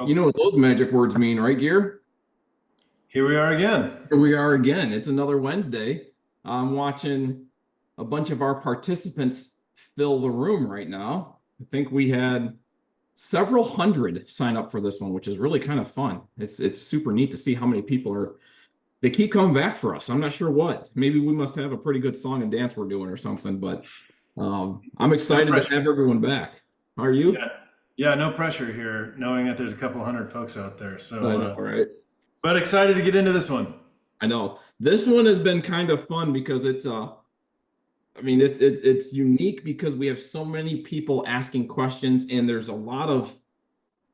You know what those magic words mean, right, Gear? Here we are again. Here we are again. It's another Wednesday. I'm watching a bunch of our participants fill the room right now. I think we had several hundred sign up for this one, which is really kind of fun. It's super neat to see how many people are. They keep coming back for us. I'm not sure what. Maybe we must have a pretty good song and dance we're doing or something. But I'm No excited to pressure. have everyone back. Are you? Yeah, yeah, no pressure here, knowing that there's a couple hundred folks out there. I know, right? But excited to get into this one. I know. This one has been kind of fun because I mean, it's unique because we have so many people asking questions, and there's a lot of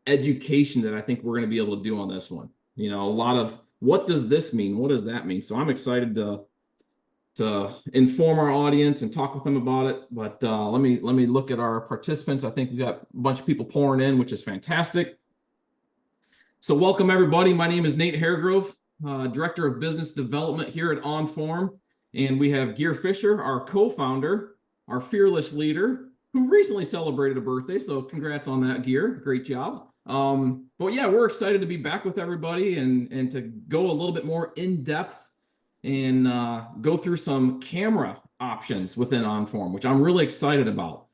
education that I think we're going to be able to do on this one. You know, a lot of what does this mean? What does that mean? So I'm excited to inform our audience and talk with them about it. But let me look at our participants. I think we got a bunch of people pouring in, which is fantastic. So welcome everybody. My name is Nate Hairgrove, Director of Business Development here at Onform. And we have Gear Fisher, our co-founder, our fearless leader, who recently celebrated a birthday. So congrats on that, Gear. Great job. But yeah, we're excited to be back with everybody and to go a little bit more in depth and go through some camera options within Onform, which I'm really excited about.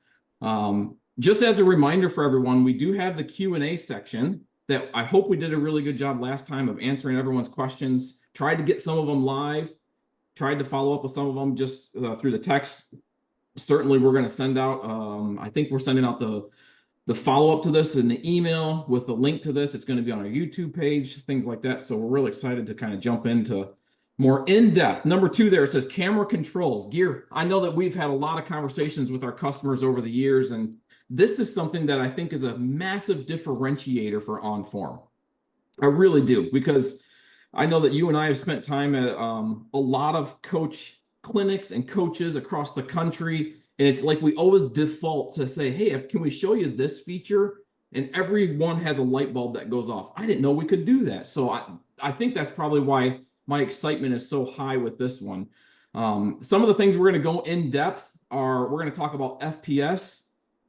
Just as a reminder for everyone, we do have the Q&A section that I hope we did a really good job last time of answering everyone's questions. Tried to get some of them live, tried to follow up with some of them just through the text. Certainly we're going to send out, I think we're sending out the follow-up to this in the email with the link to this. It's going to be on our YouTube page, things like that. So we're really excited to kind of jump into more in-depth. Number 2 there, it says camera controls. Gear, I know that we've had a lot of conversations with our customers over the years, and this is something that I think is a massive differentiator for Onform. I really do, because I know that you and I have spent time at a lot of coach clinics and coaches across the country. And it's like we always default to say, hey, can we show you this feature? And everyone has a light bulb that goes off. I didn't know we could do that. So I think that's probably why my excitement is so high with this one. Some of the things we're going to go in depth are we're going to talk about FPS,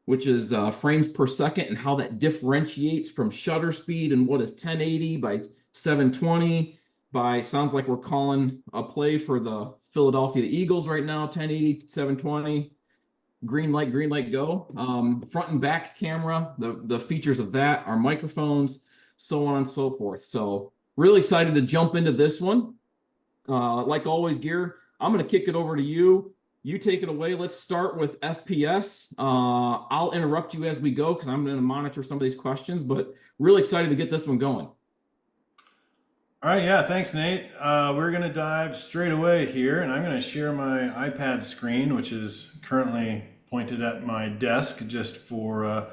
which is frames per second, and how that differentiates from shutter speed and what is 1080 by 720 by, sounds like we're calling a play for the Philadelphia Eagles right now, 1080, 720, green light, go. Front and back camera, the features of that, our microphones, so on and so forth. So really excited to jump into this one. Like always, Gear, I'm going to kick it over to you. You take it away. Let's start with FPS. I'll interrupt you as we go because I'm going to monitor some of these questions, but really excited to get this one going. All right, yeah, thanks, Nate. We're going to dive straight away here, and I'm going to share my iPad screen, which is currently pointed at my desk just for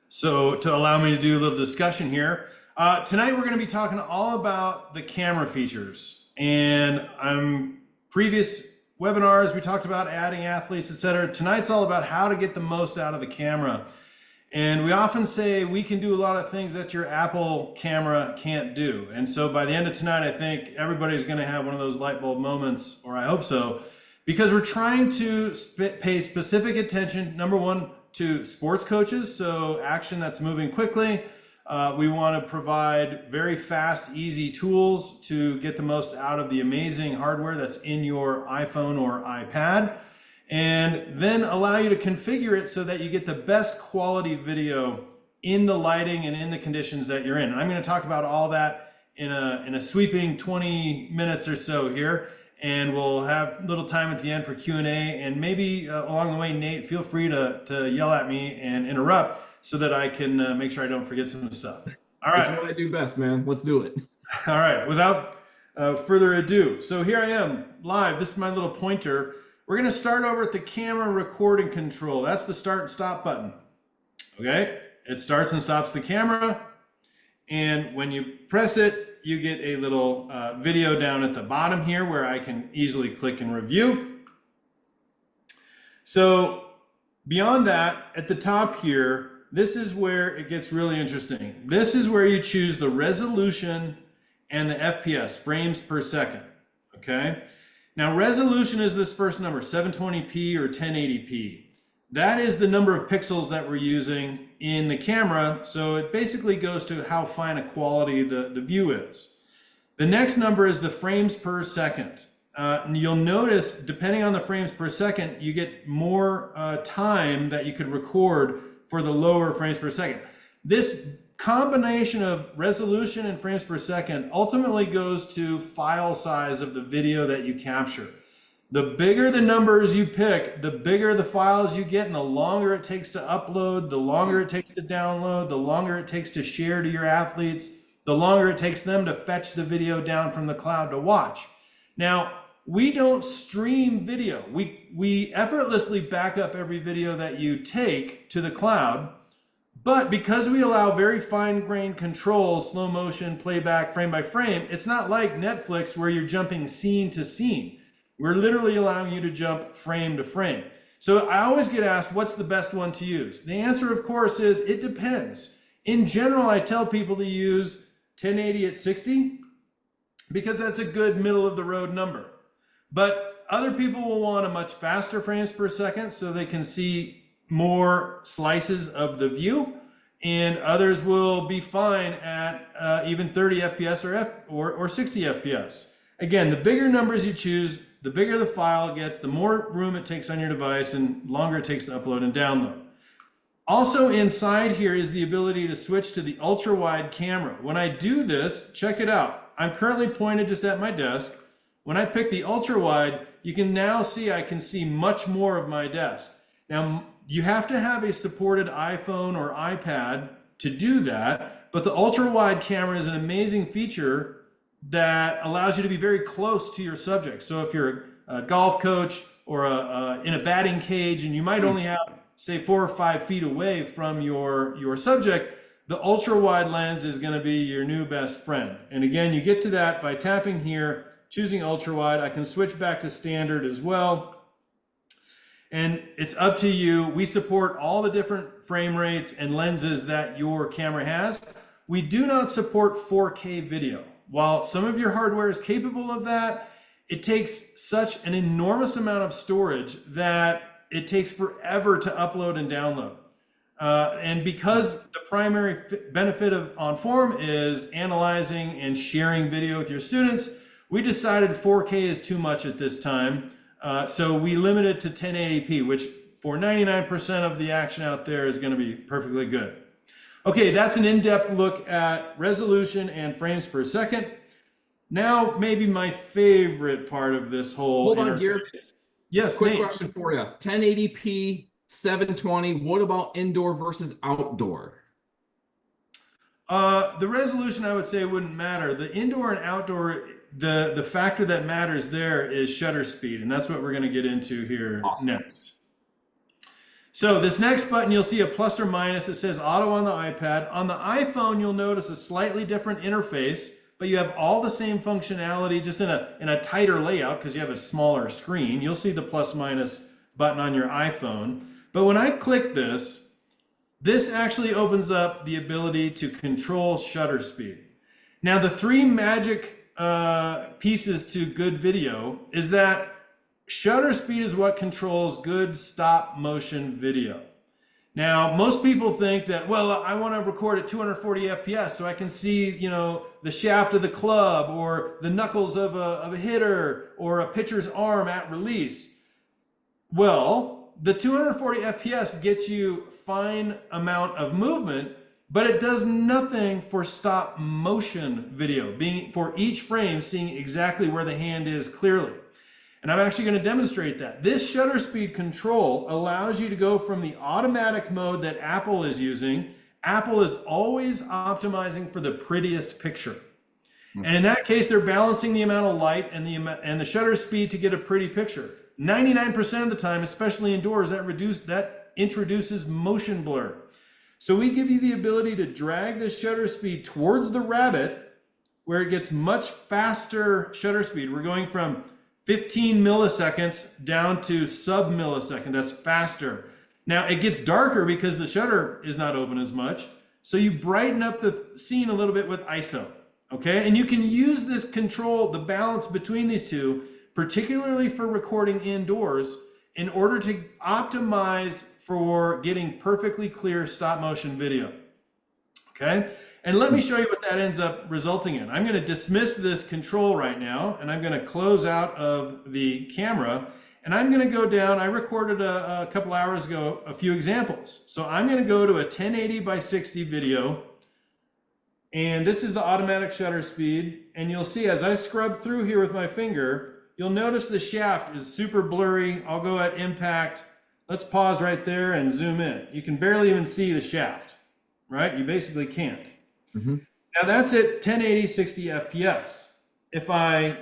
so to allow me to do a little discussion here. Tonight we're going to be talking all about the camera features, and previous webinars we talked about adding athletes, etc. Tonight's all about how to get the most out of the camera. And we often say we can do a lot of things that your Apple camera can't do. And so by the end of tonight, I think everybody's going to have one of those light bulb moments, or I hope so, because we're trying to pay specific attention, number one, to sports coaches. So action that's moving quickly. We want to provide very fast, easy tools to get the most out of the amazing hardware that's in your iPhone or iPad, and then allow you to configure it so that you get the best quality video in the lighting and in the conditions that you're in. And I'm going to talk about all that in a sweeping 20 minutes or so here, and we'll have little time at the end for Q&A, and maybe along the way, Nate, feel free to yell at me and interrupt so that I can make sure I don't forget some stuff. All right. That's what I do best, man. Let's do it. All right, without further ado. So here I am live. This is my little pointer. We're going to start over at the camera recording control. That's the start and stop button. Okay, it starts and stops the camera. And when you press it, you get a little video down at the bottom here where I can easily click and review. So beyond that, at the top here, this is where it gets really interesting. This is where you choose the resolution and the FPS, frames per second, okay? Now, resolution is this first number, 720p or 1080p. That is the number of pixels that we're using in the camera. So it basically goes to how fine a quality the view is. The next number is the frames per second. And you'll notice, depending on the frames per second, you get more time that you could record for the lower frames per second. This combination of resolution and frames per second ultimately goes to file size of the video that you capture. The bigger the numbers you pick, the bigger the files you get, and the longer it takes to upload, the longer it takes to download, the longer it takes to share to your athletes, the longer it takes them to fetch the video down from the cloud to watch. Now, we don't stream video. We effortlessly back up every video that you take to the cloud, but because we allow very fine-grained control, slow motion, playback, frame by frame, it's not like Netflix where you're jumping scene to scene. We're literally allowing you to jump frame to frame. So I always get asked, what's the best one to use? The answer, of course, is it depends. In general, I tell people to use 1080 at 60 because that's a good middle of the road number. But other people will want a much faster frames per second so they can see more slices of the view, and others will be fine at even 30 FPS or 60 FPS. Again, the bigger numbers you choose, the bigger the file gets, the more room it takes on your device and longer it takes to upload and download. Also inside here is the ability to switch to the ultra wide camera. When I do this, check it out. I'm currently pointed just at my desk. When I pick the ultra wide, you can now see I can see much more of my desk. Now, you have to have a supported iPhone or iPad to do that, but the ultra wide camera is an amazing feature that allows you to be very close to your subject. So if you're a golf coach or in a batting cage and you might only have, say, 4 or 5 feet away from your subject, the ultra wide lens is going to be your new best friend. And again, you get to that by tapping here, choosing ultra wide. I can switch back to standard as well. And it's up to you. We support all the different frame rates and lenses that your camera has. We do not support 4K video. While some of your hardware is capable of that, it takes such an enormous amount of storage that it takes forever to upload and download. And because the primary benefit of Onform is analyzing and sharing video with your students, we decided 4K is too much at this time. So we limit it to 1080p, which for 99% of the action out there is going to be perfectly good. Okay, that's an in-depth look at resolution and frames per second. Now, maybe my favorite part of this whole Hold on here. Yes, quick Nate. question for you. 1080p, 720. What about indoor versus outdoor? The resolution, I would say, wouldn't matter. The indoor and outdoor, the factor that matters there is shutter speed, and that's what we're going to get into here next. So this next button, you'll see a plus or minus. It says auto on the iPad. On the iPhone, you'll notice a slightly different interface, but you have all the same functionality, just in a tighter layout because you have a smaller screen. You'll see the plus minus button on your iPhone. But when I click this, this actually opens up the ability to control shutter speed. Now, the 3 magic pieces to good video is that shutter speed is what controls good stop motion video. Now, most people think that, well, I want to record at 240 FPS so I can see, the shaft of the club or the knuckles of a hitter or a pitcher's arm at release. Well, the 240 FPS gets you fine amount of movement, but it does nothing for stop motion video, being for each frame seeing exactly where the hand is clearly. And I'm actually going to demonstrate that. This shutter speed control allows you to go from the automatic mode that Apple is using. Apple is always optimizing for the prettiest picture. And in that case, they're balancing the amount of light and the shutter speed to get a pretty picture. 99% of the time, especially indoors, that introduces motion blur. So we give you the ability to drag the shutter speed towards the rabbit where it gets much faster shutter speed. We're going from 15 milliseconds down to sub-millisecond. That's faster. Now, it gets darker because the shutter is not open as much. So you brighten up the scene a little bit with ISO. Okay? And you can use this control, the balance between these two, particularly for recording indoors, in order to optimize for getting perfectly clear stop motion video. Okay, and let me show you what that ends up resulting in. I'm going to dismiss this control right now, and I'm going to close out of the camera, and I'm going to go down. I recorded a couple hours ago a few examples. So I'm going to go to a 1080 by 60 video, and this is the automatic shutter speed. And you'll see as I scrub through here with my finger, you'll notice the shaft is super blurry. I'll go at impact. Let's pause right there and zoom in. You can barely even see the shaft, right? You basically can't. Mm-hmm. Now that's at 1080 60 FPS. If I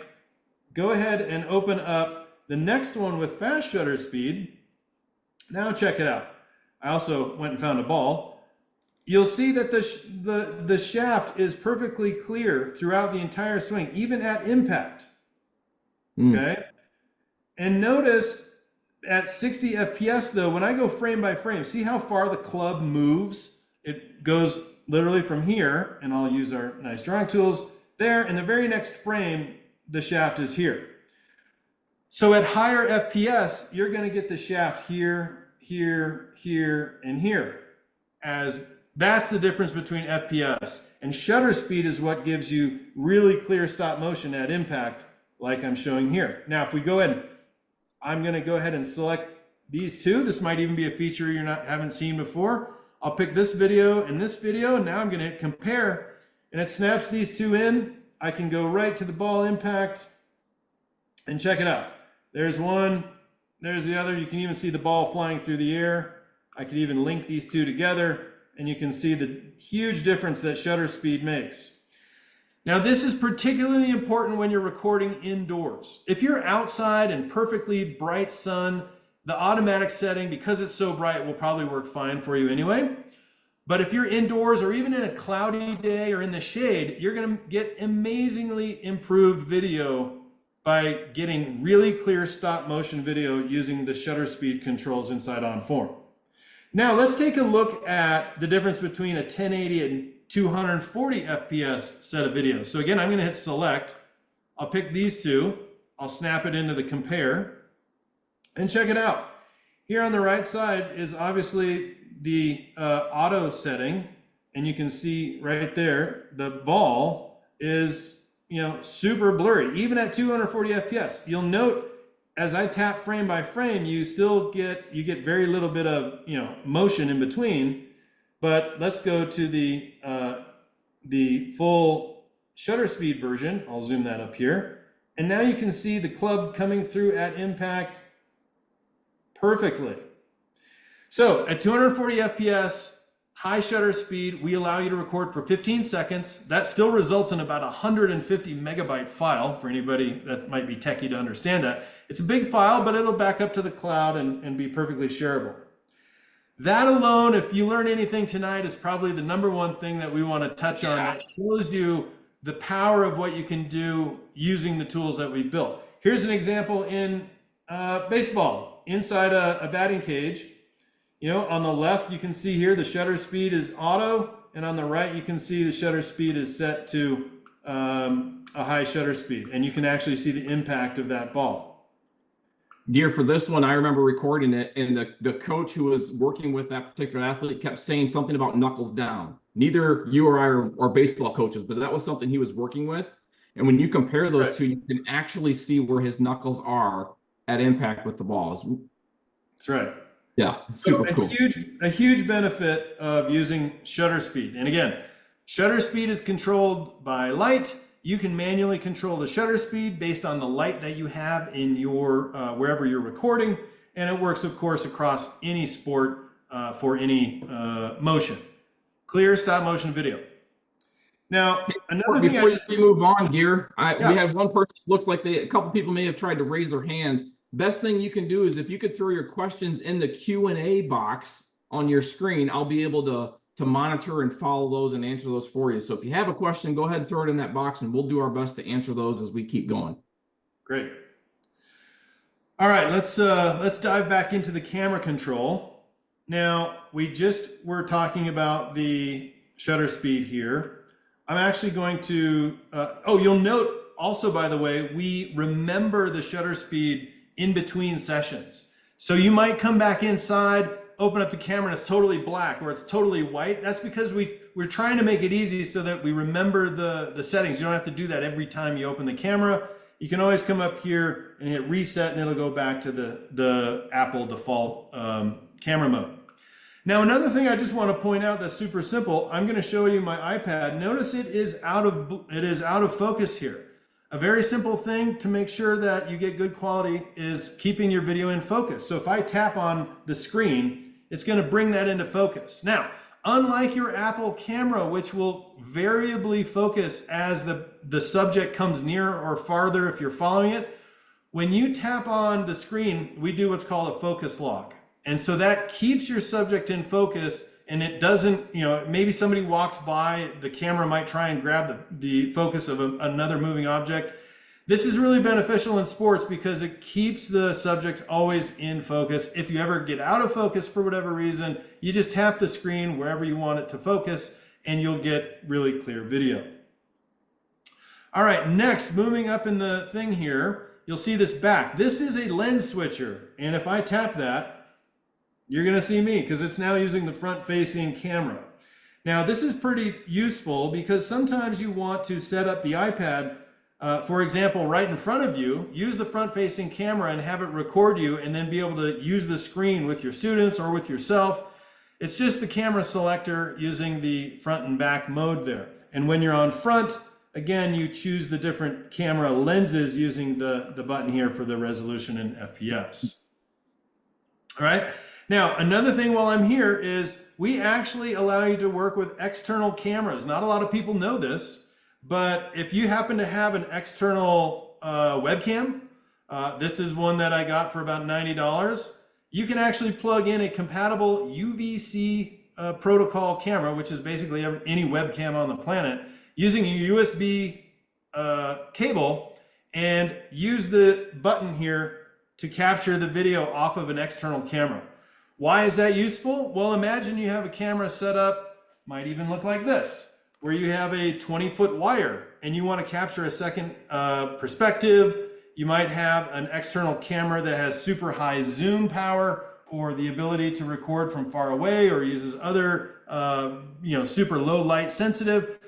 go ahead and open up the next one with fast shutter speed, now check it out. I also went and found a ball. You'll see that the shaft is perfectly clear throughout the entire swing, even at impact. Okay? And notice at 60 FPS though, when I go frame by frame, see how far the club moves? It goes literally from here, and I'll use our nice drawing tools there, and the very next frame, the shaft is here. So at higher FPS, you're going to get the shaft here, here, here, and here. As that's the difference between FPS. And shutter speed is what gives you really clear stop motion at impact, like I'm showing here. Now, if we go ahead, I'm going to go ahead and select these two. This might even be a feature you haven't seen before. I'll pick this video and this video, and now I'm going to hit compare, and it snaps these two in. I can go right to the ball impact and check it out. There's one, there's the other. You can even see the ball flying through the air. I could even link these two together, and you can see the huge difference that shutter speed makes. Now, this is particularly important when you're recording indoors. If you're outside in perfectly bright sun, the automatic setting, because it's so bright, will probably work fine for you anyway. But if you're indoors or even in a cloudy day or in the shade, you're going to get amazingly improved video by getting really clear stop motion video using the shutter speed controls inside Onform. Now let's take a look at the difference between a 1080 and 240 FPS set of videos. So again, I'm going to hit select. I'll pick these two. I'll snap it into the compare and check it out. Here on the right side is obviously the auto setting, and you can see right there the ball is super blurry even at 240 FPS. You'll note as I tap frame by frame, you get very little bit of motion in between. But let's go to the full shutter speed version. I'll zoom that up here. And now you can see the club coming through at impact perfectly. So at 240 FPS, high shutter speed, we allow you to record for 15 seconds. That still results in about 150 megabyte file for anybody that might be techie to understand that. It's a big file, but it'll back up to the cloud and be perfectly shareable. That alone, if you learn anything tonight, is probably the number one thing that we want to touch on that shows you the power of what you can do using the tools that we built. Here's an example in baseball, inside a batting cage. On the left, you can see here the shutter speed is auto, and on the right, you can see the shutter speed is set to a high shutter speed, and you can actually see the impact of that ball. Gear, for this one, I remember recording it, and the coach who was working with that particular athlete kept saying something about knuckles down. Neither you or I are baseball coaches, but that was something he was working with. And when you compare those two, you can actually see where his knuckles are at impact with the balls. That's right. Yeah, super cool. A huge benefit of using shutter speed. And again, shutter speed is controlled by light. You can manually control the shutter speed based on the light that you have in your wherever you're recording, and it works, of course, across any sport for any motion. Clear stop motion video. Now, another thing before we move on, Gear, we have one person. Looks like a couple people may have tried to raise their hand. Best thing you can do is if you could throw your questions in the Q&A box on your screen, I'll be able to monitor and follow those and answer those for you. So if you have a question, go ahead and throw it in that box, and we'll do our best to answer those as we keep going. Great. All right, let's dive back into the camera control. Now, we just were talking about the shutter speed here. I'm actually going to, you'll note also, by the way, we remember the shutter speed in between sessions. So you might come back inside, open up the camera and it's totally black or it's totally white, that's because we're trying to make it easy so that we remember the settings. You don't have to do that every time you open the camera. You can always come up here and hit reset and it'll go back to the Apple default camera mode. Now, another thing I just want to point out that's super simple, I'm going to show you my iPad. Notice it is out of focus here. A very simple thing to make sure that you get good quality is keeping your video in focus. So if I tap on the screen, it's going to bring that into focus. Now, unlike your Apple camera, which will variably focus as the subject comes near or farther if you're following it, when you tap on the screen, we do what's called a focus lock. And so that keeps your subject in focus, and it doesn't, maybe somebody walks by, the camera might try and grab the focus of another moving object. This is really beneficial in sports because it keeps the subject always in focus. If you ever get out of focus for whatever reason, you just tap the screen wherever you want it to focus and you'll get really clear video. All right, next, moving up in the thing here, you'll see this back. This is a lens switcher, and if I tap that, you're going to see me because it's now using the front-facing camera. Now, this is pretty useful because sometimes you want to set up the iPad, for example, right in front of you, use the front-facing camera and have it record you and then be able to use the screen with your students or with yourself. It's just the camera selector using the front and back mode there. And when you're on front, again, you choose the different camera lenses using the button here for the resolution and FPS. All right. Now, another thing while I'm here is we actually allow you to work with external cameras. Not a lot of people know this, but if you happen to have an external webcam, this is one that I got for about $90. You can actually plug in a compatible UVC protocol camera, which is basically any webcam on the planet, using a USB cable, and use the button here to capture the video off of an external camera. Why is that useful? Well, imagine you have a camera set up, might even look like this, where you have a 20-foot wire and you want to capture a second perspective. You might have an external camera that has super high zoom power or the ability to record from far away or uses other, super low light sensitive.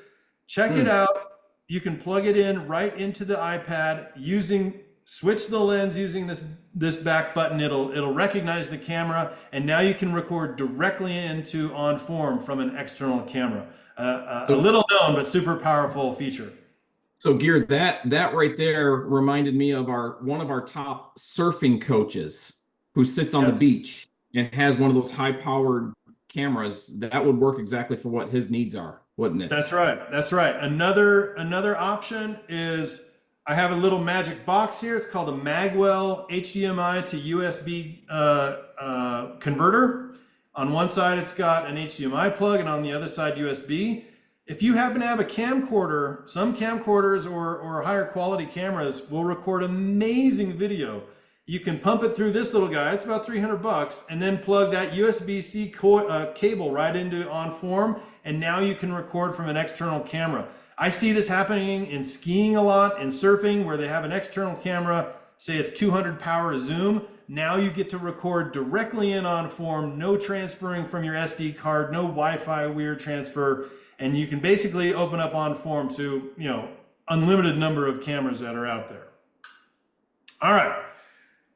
Check it out. You can plug it in right into the iPad switch the lens using this back button. It'll recognize the camera, and now you can record directly into Onform from an external camera. A little known but super powerful feature. So Gear, that right there reminded me of one of our top surfing coaches who sits on the beach and has one of those high-powered cameras. That would work exactly for what his needs are, wouldn't it? That's right. That's right. Another option is I have a little magic box here. It's called a Magwell HDMI to USB converter. On one side, it's got an HDMI plug, and on the other side, USB. If you happen to have a camcorder, some camcorders or higher quality cameras will record amazing video. You can pump it through this little guy. It's about $300, and then plug that USB-C cable right into Onform, and now you can record from an external camera. I see this happening in skiing a lot, in surfing, where they have an external camera, say it's 200 power zoom. Now you get to record directly in Onform, no transferring from your SD card, no Wi-Fi weird transfer, and you can basically open up Onform to, unlimited number of cameras that are out there. All right,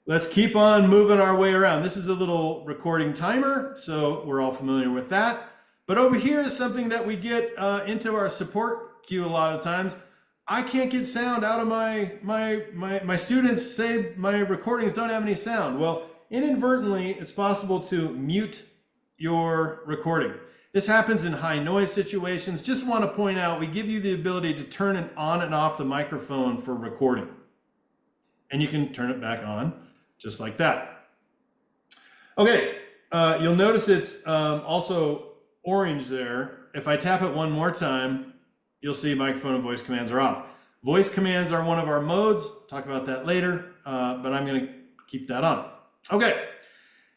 let's keep on moving our way around. This is a little recording timer, so we're all familiar with that. But over here is something that we get into our support queue a lot of times. I can't get sound out of my students say my recordings don't have any sound. Well, inadvertently, it's possible to mute your recording. This happens in high noise situations. Just want to point out, we give you the ability to turn it on and off the microphone for recording. And you can turn it back on just like that. Okay, you'll notice it's also orange there. If I tap it one more time, you'll see microphone and voice commands are off. Voice commands are one of our modes. Talk about that later, but I'm going to keep that on. Okay,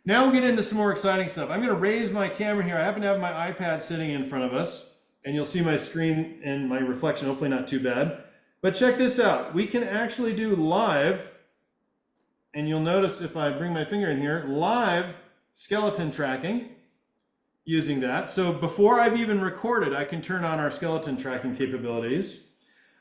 now we'll get into some more exciting stuff. I'm going to raise my camera here. I happen to have my iPad sitting in front of us, and you'll see my screen and my reflection, hopefully not too bad. But check this out. We can actually do live, and you'll notice if I bring my finger in here, live skeleton tracking using that. So before I've even recorded, I can turn on our skeleton tracking capabilities.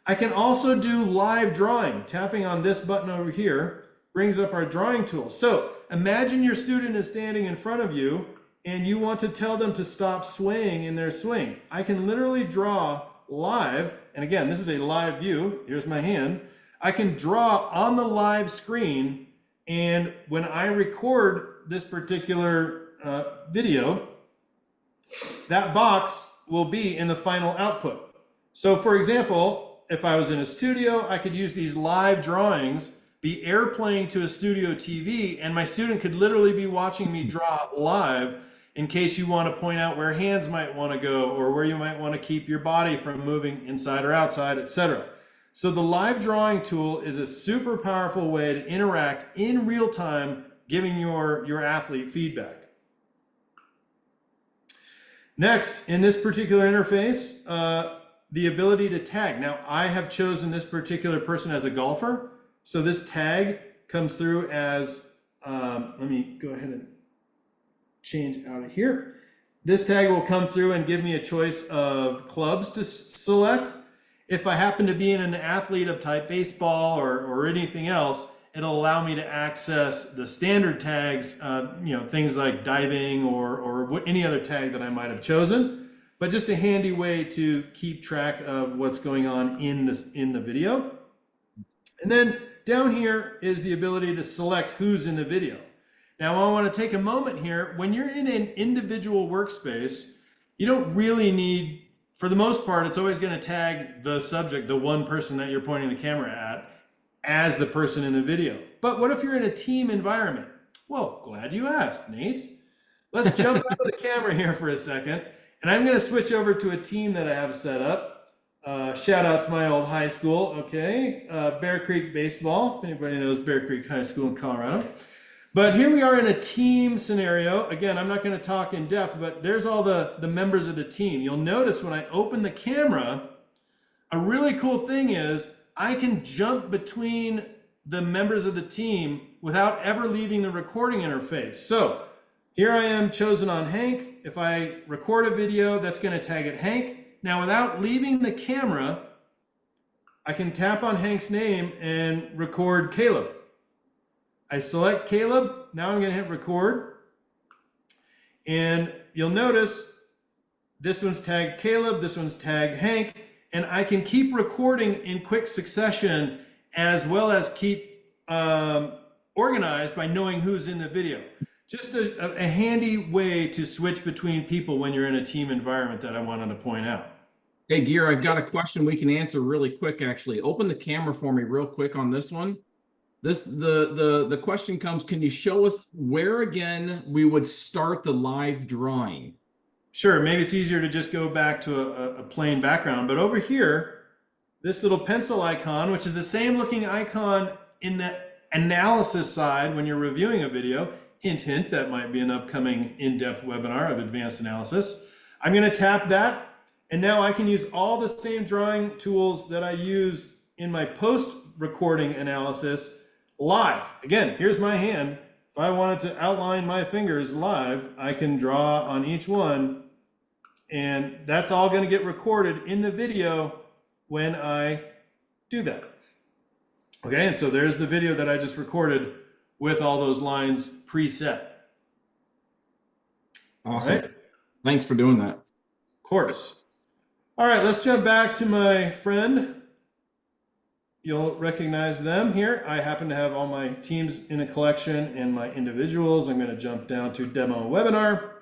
I can also do live drawing. Tapping on this button over here brings up our drawing tool. So imagine your student is standing in front of you and you want to tell them to stop swaying in their swing. I can literally draw live, and again, this is a live view. Here's my hand. I can draw on the live screen, and when I record this particular video, that box will be in the final output. So for example, if I was in a studio, I could use these live drawings, be airplaying to a studio TV, and my student could literally be watching me draw live in case you want to point out where hands might want to go or where you might want to keep your body from moving inside or outside, etc. So the live drawing tool is a super powerful way to interact in real time, giving your athlete feedback. Next, in this particular interface, the ability to tag. Now, I have chosen this particular person as a golfer. So this tag comes through as, let me go ahead and change out of here. This tag will come through and give me a choice of clubs to select. If I happen to be in an athlete of type baseball or anything else, it'll allow me to access the standard tags, things like diving or any other tag that I might have chosen, but just a handy way to keep track of what's going on in the video. And then down here is the ability to select who's in the video. Now I want to take a moment here. When you're in an individual workspace, you don't really need, for the most part, it's always going to tag the subject, the one person that you're pointing the camera at, as the person in the video. But what if you're in a team environment? Well, glad you asked, Nate. Let's jump out of the camera here for a second. And I'm going to switch over to a team that I have set up. Shout out to my old high school, okay? Bear Creek Baseball, if anybody knows Bear Creek High School in Colorado. But here we are in a team scenario. Again, I'm not going to talk in depth, but there's all the members of the team. You'll notice when I open the camera, a really cool thing is I can jump between the members of the team without ever leaving the recording interface. So here I am chosen on Hank. If I record a video, that's going to tag it Hank. Now, without leaving the camera, I can tap on Hank's name and record Caleb. I select Caleb. Now I'm going to hit record. And you'll notice this one's tagged Caleb, this one's tagged Hank, and I can keep recording in quick succession as well as keep organized by knowing who's in the video. Just a handy way to switch between people when you're in a team environment that I wanted to point out. Hey, Gear, I've got a question we can answer really quick, actually. Open the camera for me real quick on this one. The question comes, can you show us where again we would start the live drawing? Sure, maybe it's easier to just go back to a plain background, but over here, this little pencil icon, which is the same looking icon in the analysis side when you're reviewing a video, hint, hint, that might be an upcoming in-depth webinar of advanced analysis. I'm going to tap that, and now I can use all the same drawing tools that I use in my post-recording analysis live. Again, here's my hand. If I wanted to outline my fingers live, I can draw on each one, and that's all going to get recorded in the video when I do that. Okay, and so there's the video that I just recorded with all those lines preset. Awesome. Right. Thanks for doing that. Of course. All right, let's jump back to my friend. You'll recognize them here. I happen to have all my teams in a collection and my individuals. I'm going to jump down to demo webinar.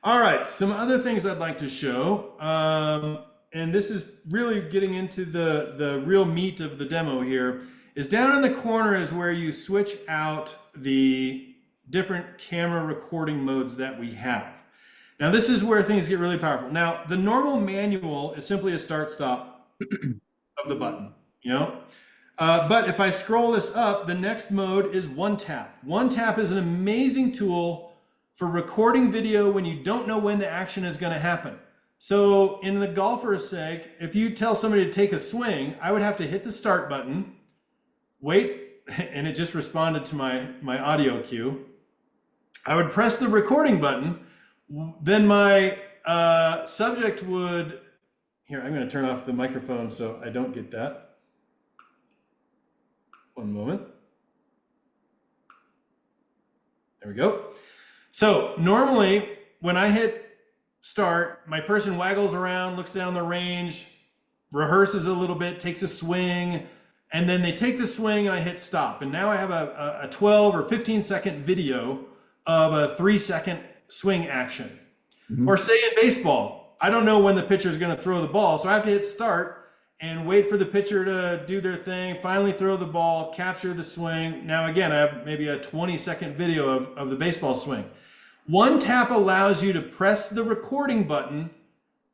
All right, some other things I'd like to show. And this is really getting into the real meat of the demo here, is down in the corner is where you switch out the different camera recording modes that we have. Now, this is where things get really powerful. Now, the normal manual is simply a start-stop of the button, you know? But if I scroll this up, the next mode is one tap. One tap is an amazing tool for recording video when you don't know when the action is going to happen. So in the golfer's sake, if you tell somebody to take a swing, I would have to hit the start button, wait, and it just responded to my audio cue. I would press the recording button. Then my subject would, here, I'm going to turn off the microphone so I don't get that. One moment. There we go. So normally when I hit start, my person waggles around, looks down the range, rehearses a little bit, takes a swing, and then they take the swing and I hit stop. And now I have a 12 or 15 second video of a 3-second swing action. Or say in baseball, I don't know when the pitcher is going to throw the ball, so I have to hit start and wait for the pitcher to do their thing, finally throw the ball, capture the swing. Now again, I have maybe a 20-second video of the baseball swing. One tap allows you to press the recording button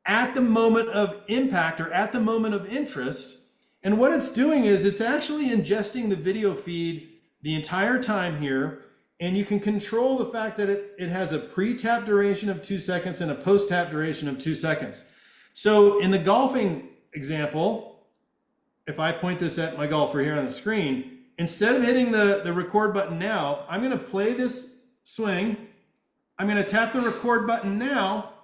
at the moment of impact or at the moment of interest. And what it's doing is it's actually ingesting the video feed the entire time here. And you can control the fact that it has a pre-tap duration of 2 seconds and a post-tap duration of 2 seconds. So in the golfing example, if I point this at my golfer here on the screen, instead of hitting the record button now, I'm going to play this swing. I'm going to tap the record button now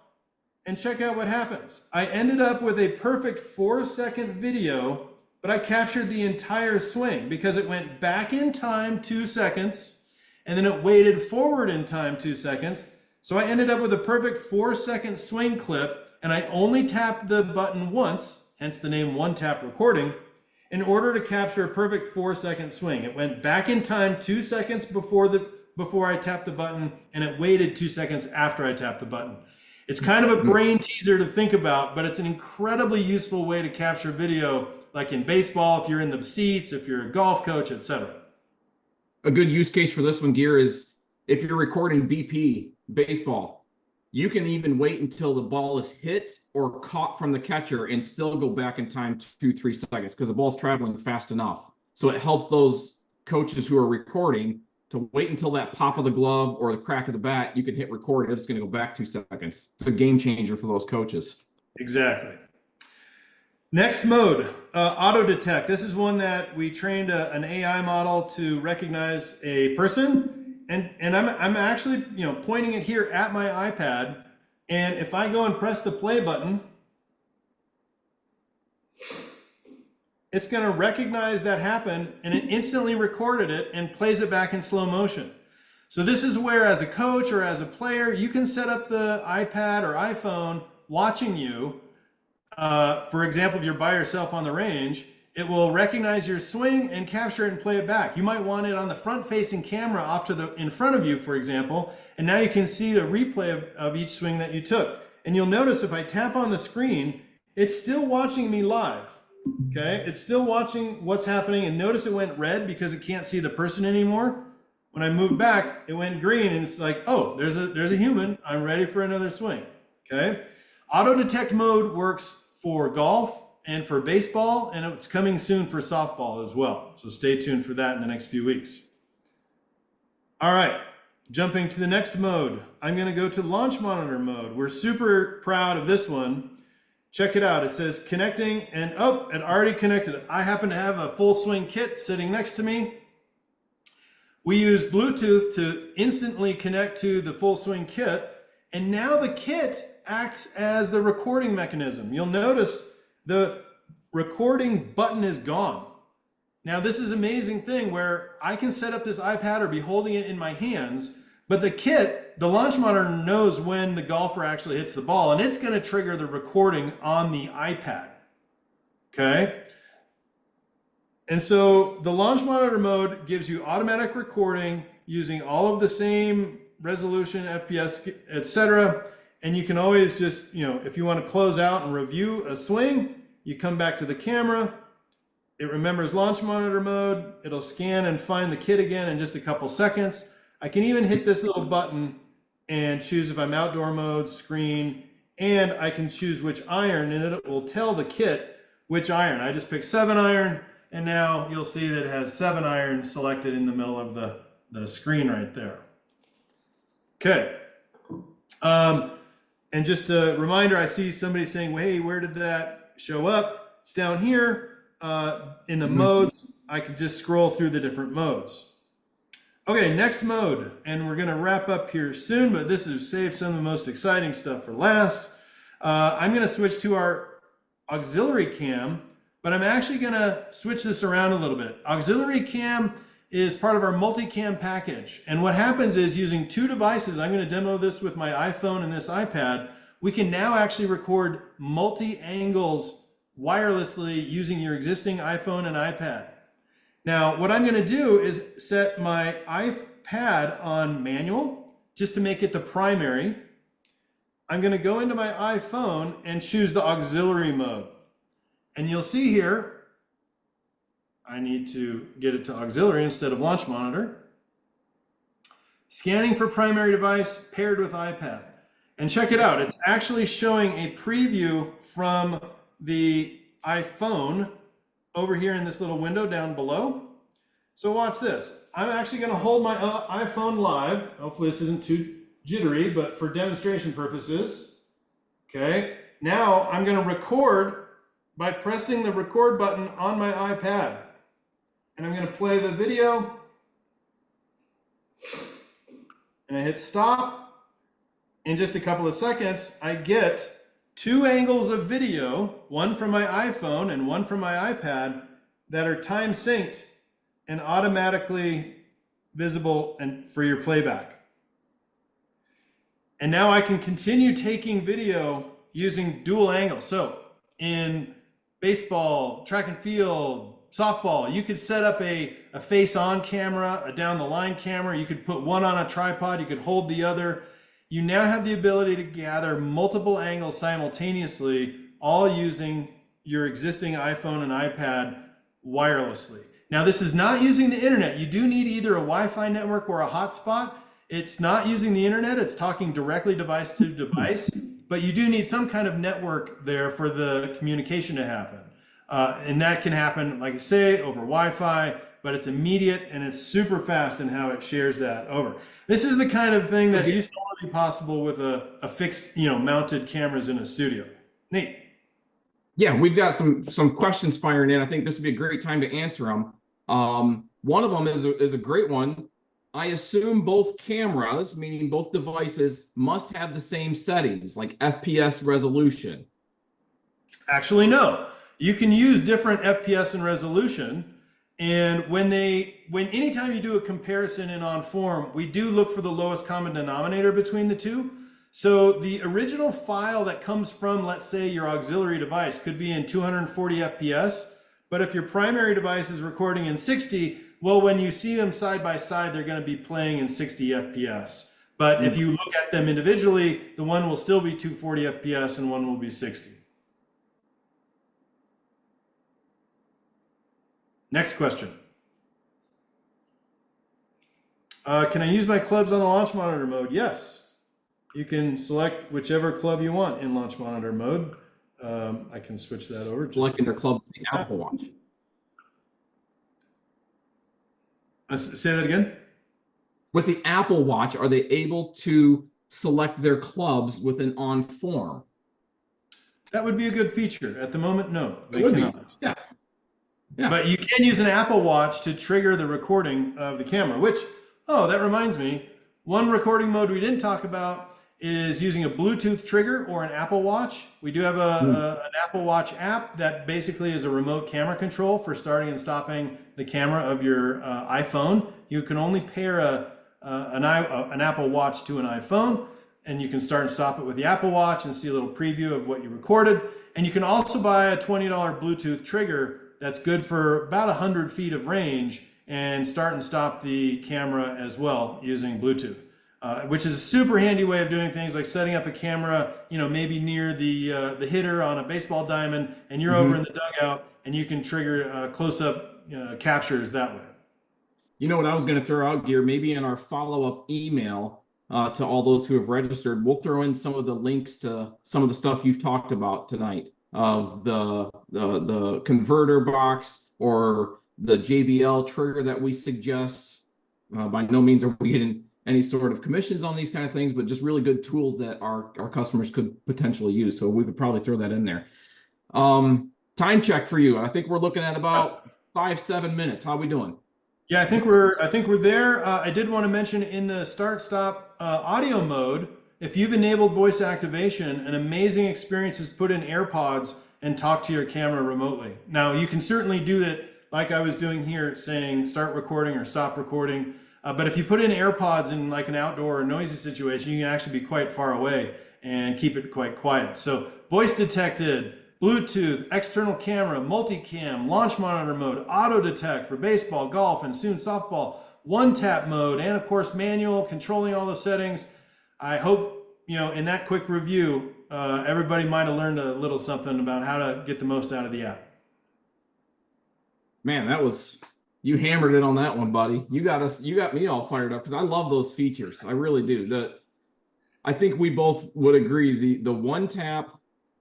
and check out what happens. I ended up with a perfect 4-second video, but I captured the entire swing because it went back in time 2 seconds and then it waited forward in time 2 seconds. So I ended up with a perfect 4-second swing clip, and I only tapped the button once, hence the name One Tap Recording, in order to capture a perfect 4-second swing. It went back in time 2 seconds before I tapped the button, and it waited 2 seconds after I tapped the button. It's kind of a brain teaser to think about, but it's an incredibly useful way to capture video, like in baseball, if you're in the seats, if you're a golf coach, etc. A good use case for this one, Gear, is if you're recording BP baseball, you can even wait until the ball is hit or caught from the catcher and still go back in time 2-3 seconds because the ball's traveling fast enough. So it helps those coaches who are recording to wait until that pop of the glove or the crack of the bat. You can hit record. It's going to go back 2 seconds. It's a game changer for those coaches. Exactly. Next mode, auto detect. This is one that we trained an AI model to recognize a person, and I'm actually pointing it here at my iPad, and if I go and press the play button, it's going to recognize that happened, and it instantly recorded it and plays it back in slow motion. So this is where, as a coach or as a player, you can set up the iPad or iPhone watching you. For example, if you're by yourself on the range, it will recognize your swing and capture it and play it back. You might want it on the front-facing camera off to in front of you, for example, and now you can see the replay of each swing that you took. And you'll notice if I tap on the screen, it's still watching me live. Okay, it's still watching what's happening, and notice it went red because it can't see the person anymore. When I move back, it went green, and it's like, oh, there's a human. I'm ready for another swing. Okay, auto detect mode works for golf and for baseball, and it's coming soon for softball as well. So stay tuned for that in the next few weeks. All right, jumping to the next mode, I'm going to go to launch monitor mode. We're super proud of this one. Check it out. It says connecting, and oh, it already connected. I happen to have a full swing kit sitting next to me. We use Bluetooth to instantly connect to the full swing kit, and now the kit acts as the recording mechanism. You'll notice the recording button is gone. Now this is an amazing thing where I can set up this iPad or be holding it in my hands, but the kit, the launch monitor, knows when the golfer actually hits the ball, and it's going to trigger the recording on the iPad. Okay? And so the launch monitor mode gives you automatic recording using all of the same resolution, FPS, etc. And you can always just, if you want to close out and review a swing, you come back to the camera. It remembers launch monitor mode. It'll scan and find the kit again in just a couple seconds. I can even hit this little button and choose if I'm outdoor mode, screen, and I can choose which iron, and it will tell the kit which iron. I just picked 7-iron, and now you'll see that it has 7-iron selected in the middle of the screen right there. Okay. And just a reminder, I see somebody saying, well, hey, where did that show up? It's down here in the modes. I can just scroll through the different modes. Okay, next mode, and we're gonna wrap up here soon, but this is save some of the most exciting stuff for last. I'm gonna switch to our auxiliary cam, but I'm actually gonna switch this around a little bit. Auxiliary cam is part of our multicam package. And what happens is using two devices, I'm gonna demo this with my iPhone and this iPad, we can now actually record multi-angles wirelessly using your existing iPhone and iPad. Now, what I'm gonna do is set my iPad on manual, just to make it the primary. I'm gonna go into my iPhone and choose the auxiliary mode. And you'll see here, I need to get it to auxiliary instead of launch monitor. Scanning for primary device paired with iPad. And check it out, it's actually showing a preview from the iPhone over here in this little window down below. So watch this. I'm actually going to hold my iPhone live. Hopefully this isn't too jittery, but for demonstration purposes. Okay. Now I'm going to record by pressing the record button on my iPad. And I'm going to play the video. And I hit stop. In just a couple of seconds, I get two angles of video, one from my iPhone and one from my iPad, that are time synced and automatically visible and for your playback. And now I can continue taking video using dual angles. So in baseball, track and field, softball, you could set up a face-on camera, a down-the-line camera. You could put one on a tripod, you could hold the other. You now have the ability to gather multiple angles simultaneously, all using your existing iPhone and iPad wirelessly. Now, this is not using the internet. You do need either a Wi-Fi network or a hotspot. It's not using the internet. It's talking directly device to device, but you do need some kind of network there for the communication to happen. And that can happen, like I say, over Wi-Fi, but it's immediate and it's super fast in how it shares that over. This is the kind of thing that used to only be possible with a fixed, mounted cameras in a studio. Neat. Yeah, we've got some questions firing in. I think this would be a great time to answer them. One of them is a great one. I assume both cameras, meaning both devices, must have the same settings, like FPS resolution. Actually, no. You can use different FPS and resolution. And anytime you do a comparison in Onform, we do look for the lowest common denominator between the two. So the original file that comes from, let's say, your auxiliary device could be in 240 FPS. But if your primary device is recording in 60, well, when you see them side by side, they're going to be playing in 60 FPS. But if you look at them individually, the one will still be 240 FPS and one will be 60. Next question. Can I use my clubs on the launch monitor mode? Yes. You can select whichever club you want in launch monitor mode. I can switch that over. Selecting their club with the Apple Watch. Say that again? With the Apple Watch, are they able to select their clubs with an Onform? That would be a good feature. At the moment, no. They cannot. Yeah. Yeah. But you can use an Apple Watch to trigger the recording of the camera, which, that reminds me, one recording mode we didn't talk about is using a Bluetooth trigger or an Apple Watch. We do have an Apple Watch app that basically is a remote camera control for starting and stopping the camera of your iPhone. You can only pair an Apple Watch to an iPhone, and you can start and stop it with the Apple Watch and see a little preview of what you recorded. And you can also buy a $20 Bluetooth trigger that's good for about 100 feet of range and start and stop the camera as well using Bluetooth. Which is a super handy way of doing things, like setting up a camera, maybe near the hitter on a baseball diamond, and you're over in the dugout, and you can trigger close-up captures that way. You know what I was going to throw out, Gear? Maybe in our follow-up email to all those who have registered, we'll throw in some of the links to some of the stuff you've talked about tonight, of the converter box or the JBL trigger that we suggest. By no means are we getting any sort of commissions on these kind of things, but just really good tools that our customers could potentially use. So we could probably throw that in there. Time check for you. I think we're looking at about 5-7 minutes. How are we doing? Yeah, I think we're there. I did want to mention in the start stop audio mode, if you've enabled voice activation, an amazing experience is put in AirPods and talk to your camera remotely. Now you can certainly do that like I was doing here, saying start recording or stop recording. But if you put in AirPods in like an outdoor or noisy situation, you can actually be quite far away and keep it quite quiet. So voice detected, Bluetooth, external camera, multicam, launch monitor mode, auto detect for baseball, golf, and soon softball, one tap mode, and of course manual, controlling all the settings. I hope, in that quick review, everybody might have learned a little something about how to get the most out of the app. Man, you hammered it on that one, buddy. You got me all fired up because I love those features. I really do. I think we both would agree the one tap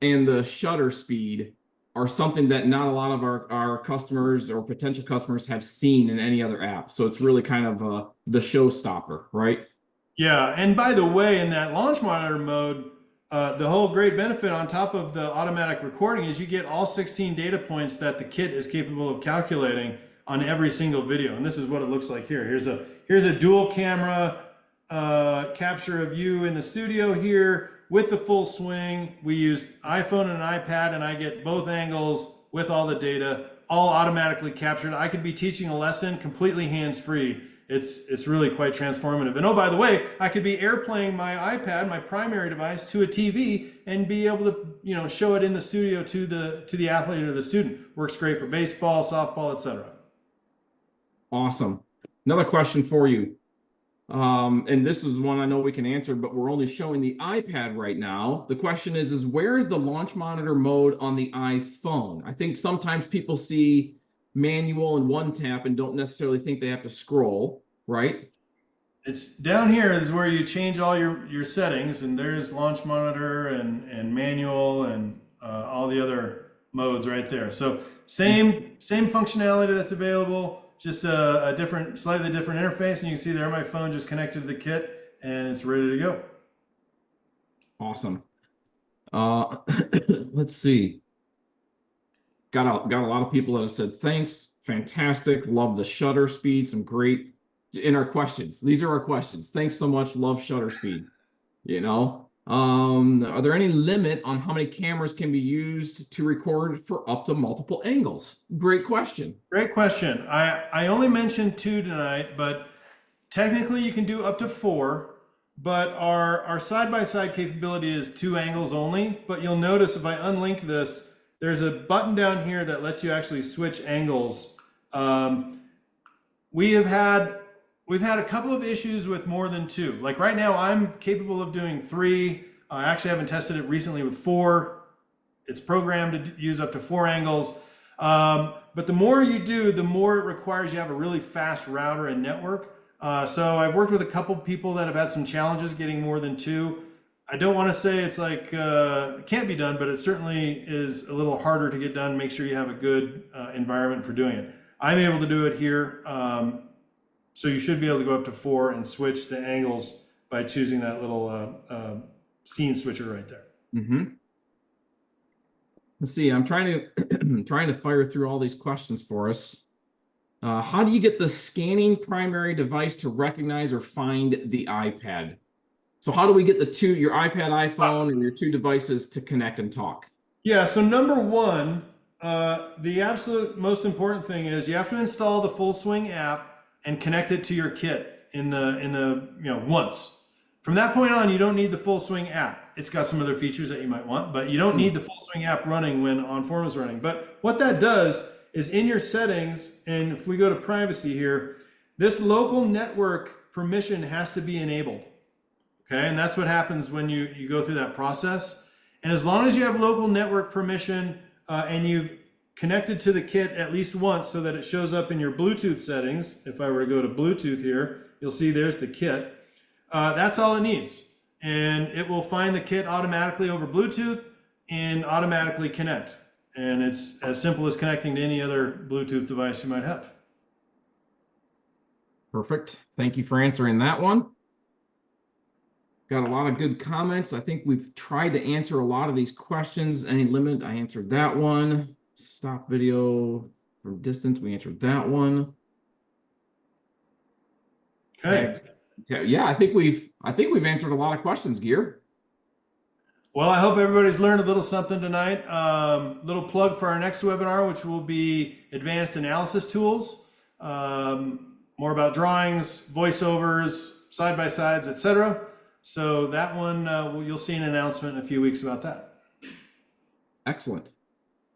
and the shutter speed are something that not a lot of our customers or potential customers have seen in any other app. So it's really kind of the showstopper, right? Yeah, and by the way, in that launch monitor mode, the whole great benefit on top of the automatic recording is you get all 16 data points that the kit is capable of calculating on every single video. And this is what it looks like here. Here's a dual camera capture of you in the studio here with the full swing. We use iPhone and an iPad, and I get both angles with all the data, all automatically captured. I could be teaching a lesson completely hands-free. It's really quite transformative. And oh, by the way, I could be airplaying my iPad, my primary device, to a TV and be able to, show it in the studio to the athlete or the student. Works great for baseball, softball, etc. Awesome. Another question for you. And this is one I know we can answer, but we're only showing the iPad right now. The question is where is the launch monitor mode on the iPhone? I think sometimes people see manual and one tap and don't necessarily think they have to scroll, right? It's down here is where you change all your settings, and there's launch monitor and manual and all the other modes right there. So same functionality that's available, just a slightly different interface. And you can see there my phone just connected to the kit and it's ready to go. Awesome. Let's see. Got a lot of people that have said thanks, fantastic, love the shutter speed, some great in our questions. These are our questions. Thanks so much, love shutter speed. Are there any limit on how many cameras can be used to record for up to multiple angles? Great question. Great question. I only mentioned 2 tonight, but technically you can do up to 4. But our side-by-side capability is 2 angles only. But you'll notice if I unlink this, there's a button down here that lets you actually switch angles. We've had a couple of issues with more than 2. Like right now, I'm capable of doing 3. I actually haven't tested it recently with 4. It's programmed to use up to 4 angles. But the more you do, the more it requires you have a really fast router and network. So I've worked with a couple people that have had some challenges getting more than 2. I don't want to say it's like it can't be done, but it certainly is a little harder to get done. Make sure you have a good environment for doing it. I'm able to do it here. So you should be able to go up to 4 and switch the angles by choosing that little scene switcher right there. Mm-hmm. Let's see. I'm trying to fire through all these questions for us. How do you get the scanning primary device to recognize or find the iPad? So how do we get your iPad, iPhone, and your 2 devices to connect and talk? Yeah. So number 1, the absolute most important thing is you have to install the Full Swing app and connect it to your kit in the once. From that point on, you don't need the Full Swing app. It's got some other features that you might want, but you don't need the Full Swing app running when Onform is running. But what that does is in your settings, and if we go to privacy here, this local network permission has to be enabled. Okay, and that's what happens when you go through that process. And as long as you have local network permission and you've connected to the kit at least once so that it shows up in your Bluetooth settings, if I were to go to Bluetooth here, you'll see there's the kit. That's all it needs. And it will find the kit automatically over Bluetooth and automatically connect. And it's as simple as connecting to any other Bluetooth device you might have. Perfect. Thank you for answering that one. Got a lot of good comments. I think we've tried to answer a lot of these questions. Any limit? I answered that one. Stop video from distance. We answered that one. Okay. Yeah, I think we've answered a lot of questions, Gear. Well, I hope everybody's learned a little something tonight. Little plug for our next webinar, which will be advanced analysis tools. More about drawings, voiceovers, side-by-sides, etc. So that one, you'll see an announcement in a few weeks about that. Excellent.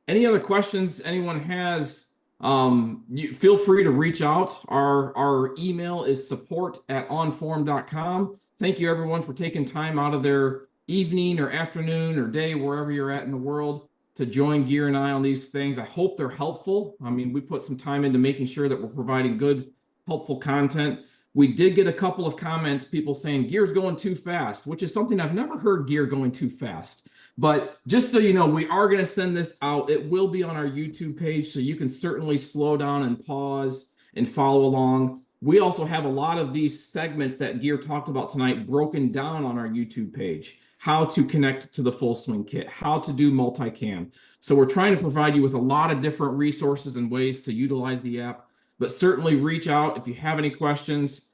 Any other questions anyone has, you feel free to reach out. Our email is support@onform.com. Thank you everyone for taking time out of their evening or afternoon or day, wherever you're at in the world, to join Gear and I on these things. I hope they're helpful. I mean, we put some time into making sure that we're providing good, helpful content. We did get a couple of comments, people saying Gear's going too fast, which is something I've never heard Gear going too fast. But just so you know, we are going to send this out. It will be on our YouTube page, so you can certainly slow down and pause and follow along. We also have a lot of these segments that Gear talked about tonight broken down on our YouTube page. How to connect to the full swing kit, how to do multicam. So we're trying to provide you with a lot of different resources and ways to utilize the app, but certainly reach out if you have any questions.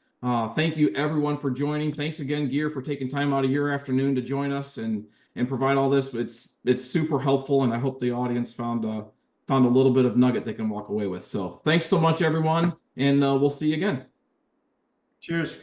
Thank you everyone for joining. Thanks again, Gear, for taking time out of your afternoon to join us and provide all this. It's super helpful, and I hope the audience found a little bit of nugget they can walk away with. So thanks so much, everyone, and we'll see you again. Cheers.